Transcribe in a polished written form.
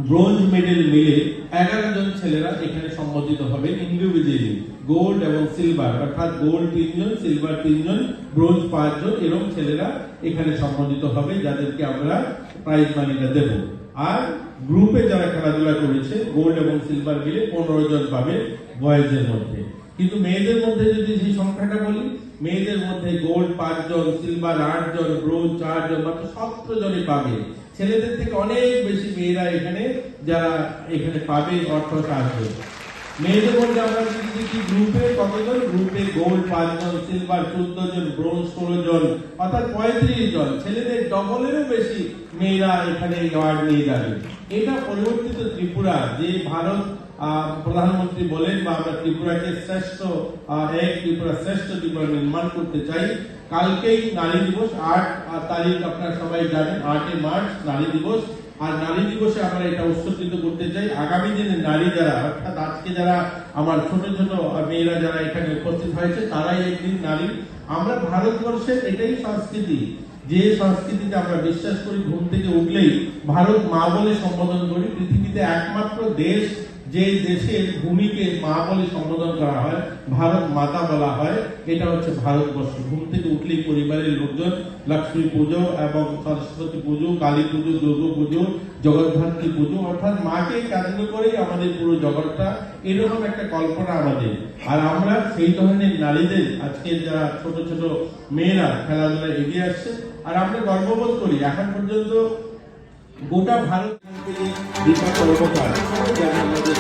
Bronze medal মিলে 11 জন ছেলেরা এখানে সম্মানিত হবেন ইন্ডিভিজুয়ালি। গোল্ড এবং সিলভার, অর্থাৎ গোল্ড 3 জন, সিলভার 3 জন, ব্রোঞ্জ 5 জন, এরকম ছেলেরা এখানে সম্মানিত হবে, যাদেরকে আমরা প্রাইজ মানিটা দেব। আর গ্রুপে যারা খেলাধুলা করেছে গোল্ড এবং সিলভার মিলে 15 জন পাবে বয়েজের মধ্যে। কিন্তু মেয়েদের মধ্যে যদি সেই সংখ্যাটা বলি, মেয়েদের মধ্যে গোল্ড 5 জন, সিলভার 8 জন, ব্রোঞ্জ 4 জন, মাত্র 17 জনই পাবে। ছেলেদের থেকে অনেক বেশি মেয়েরা এখানে যারা এখানে পাবে অর্থ সাহায্য। মেয়েদের মধ্যে আমরা যদি দেখি গ্রুপে কতজন, গ্রুপে গোল্ড 5 জন, সিলভার 14 জন, ব্রোঞ্জ 16 জন, অর্থাৎ 35 জন। ছেলেদের ডবলেরও বেশি মেয়েরা এখানে অ্যাওয়ার্ড নিয়ে যাবে। এটা পরিবর্তিত ত্রিপুরা, যে ভারত প্রধানমন্ত্রী বলেন বা আমরা ত্রিপুরাকে শ্রেষ্ঠ ত্রিপুরা শ্রেষ্ঠ ত্রিপুরা নির্মাণ করতে চাই। কালকেই নারী দিবস, 8 তারিখ আপনারা সবাই জানেন, 8 মার্চ নারী দিবস। আর নারী দিবসে আমরা এটা উৎসর্গিত করতে চাই আগামী দিনে নারী যারা, অর্থাৎ আজকে যারা আমার ছোট ছোট মেয়েরা যারা এখানে উপস্থিত হয়েছে তারাই একদিন নারী। আমরা ভারতবর্ষের এটাই সংস্কৃতি, যে সংস্কৃতিতে আমরা বিশ্বাস করি ঘুম থেকে উঠলেই ভারত মা বলে সম্বোধন করি। পৃথিবীতে একমাত্র দেশ যে দেশের ভূমিকে মা বলে সম্বোধন করা হয়, ভারত মাতা বলা হয়, এটা হচ্ছে ভারতবর্ষ। ঘুম থেকে উঠলেই পরিবারের লোকজন লক্ষ্মী পুজো এবং সরস্বতী পুজো, কালী পুজো, দুর্গা পুজো, জগদ্ধাত্রী পুজো, অর্থাৎ মাকে কেন্দ্র করেই আমাদের পুরো জগৎটা, এরকম একটা কল্পনা আমাদের। আর আমরা সেই ধরনের নারীদের, আজকে যারা ছোট ছোট মেয়েরা খেলাধুলায় এগিয়ে আসছে, আর আমরা গর্ববোধ করি এখন পর্যন্ত গোটা ভারত দীপা কর্মকার আমাদের